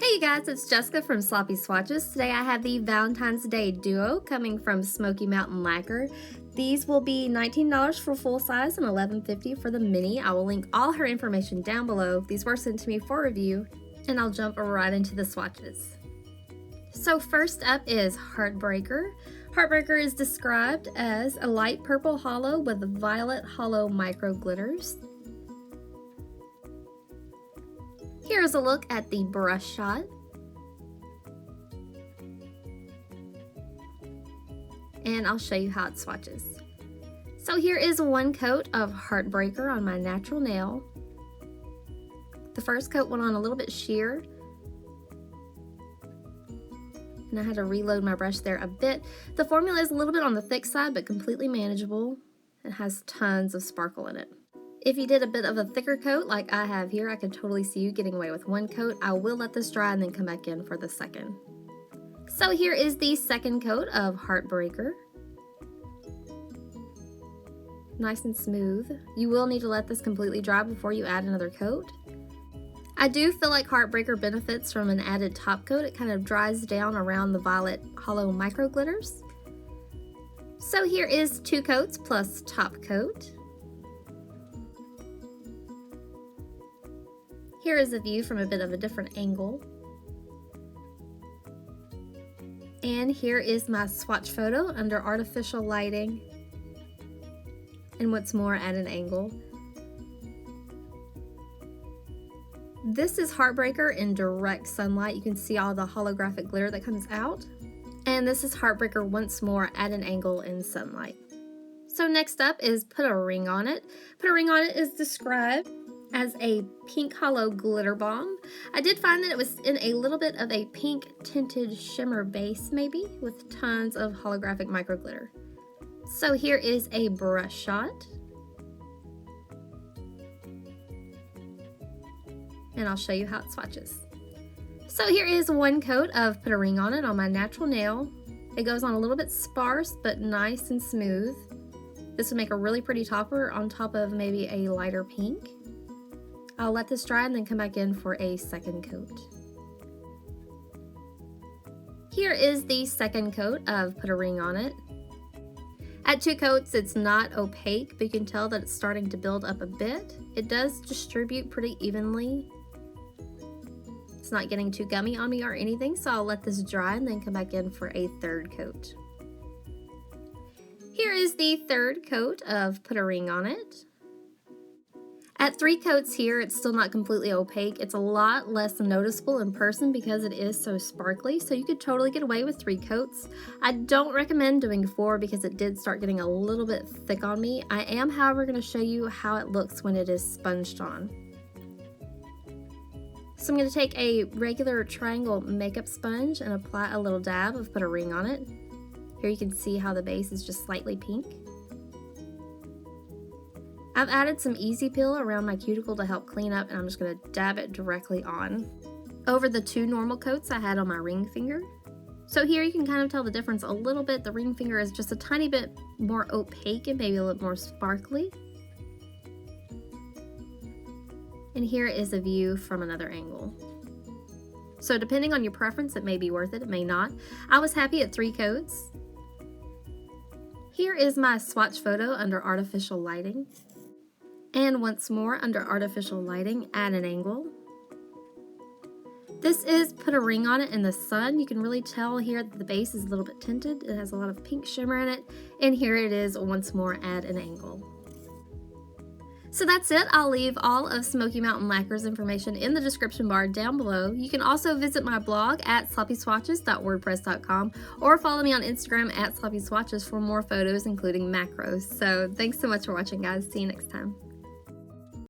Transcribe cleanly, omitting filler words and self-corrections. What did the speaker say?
Hey you guys, it's Jessica from Sloppy Swatches. Today I have the Valentine's Day Duo coming from Smoky Mountain Lacquer. These will be $19 for full size and $11.50 for the mini. I will link all her information down below. These were sent to me for review, and I'll jump right into the swatches. So first up is Heartbreaker. Heartbreaker is described as a light purple hollow with violet hollow micro glitters. Here's a look at the brush shot. And I'll show you how it swatches. So here is one coat of Heartbreaker on my natural nail. The first coat went on a little bit sheer, and I had to reload my brush there a bit. The formula is a little bit on the thick side, but completely manageable. It has tons of sparkle in it. If you did a bit of a thicker coat like I have here, I could totally see you getting away with one coat. I will let this dry and then come back in for the second. So here is the second coat of Heartbreaker. Nice and smooth. You will need to let this completely dry before you add another coat. I do feel like Heartbreaker benefits from an added top coat. It kind of dries down around the violet hollow micro glitters. So here is 2 coats plus top coat. Here is a view from a bit of a different angle. And here is my swatch photo under artificial lighting. And what's more, at an angle. This is Heartbreaker in direct sunlight. You can see all the holographic glitter that comes out. And this is Heartbreaker once more at an angle in sunlight. So next up is Put a Ring on It. Put a Ring on It is described as a pink hollow glitter bomb. I did find that it was in a little bit of a pink tinted shimmer base maybe, with tons of holographic micro glitter. So here is a brush shot. And I'll show you how it swatches. So here is one coat of Put a Ring on It on my natural nail. It goes on a little bit sparse, but nice and smooth. This would make a really pretty topper on top of maybe a lighter pink. I'll let this dry and then come back in for a second coat. Here is the second coat of Put a Ring on It. At 2 coats, it's not opaque, but you can tell that it's starting to build up a bit. It does distribute pretty evenly. It's not getting too gummy on me or anything, so I'll let this dry and then come back in for a third coat. Here is the third coat of Put a Ring on It. At 3 coats here, it's still not completely opaque. It's a lot less noticeable in person because it is so sparkly, so you could totally get away with 3 coats. I don't recommend doing 4 because it did start getting a little bit thick on me. I am, however, going to show you how it looks when it is sponged on. So I'm going to take a regular triangle makeup sponge and apply a little dab of Put a Ring on It. Here you can see how the base is just slightly pink. I've added some Easy Peel around my cuticle to help clean up, and I'm just going to dab it directly on over the 2 normal coats I had on my ring finger. So here you can kind of tell the difference a little bit. The ring finger is just a tiny bit more opaque and maybe a little more sparkly. And here is a view from another angle. So depending on your preference, it may be worth it, it may not. I was happy at 3 coats. Here is my swatch photo under artificial lighting. And once more under artificial lighting at an angle. This is Put a Ring on It in the sun. You can really tell here that the base is a little bit tinted. It has a lot of pink shimmer in it. And here it is once more at an angle. So that's it. I'll leave all of Smoky Mountain Lacquer's information in the description bar down below. You can also visit my blog at sloppyswatches.wordpress.com or follow me on Instagram at sloppyswatches for more photos including macros. So thanks so much for watching, guys. See you next time.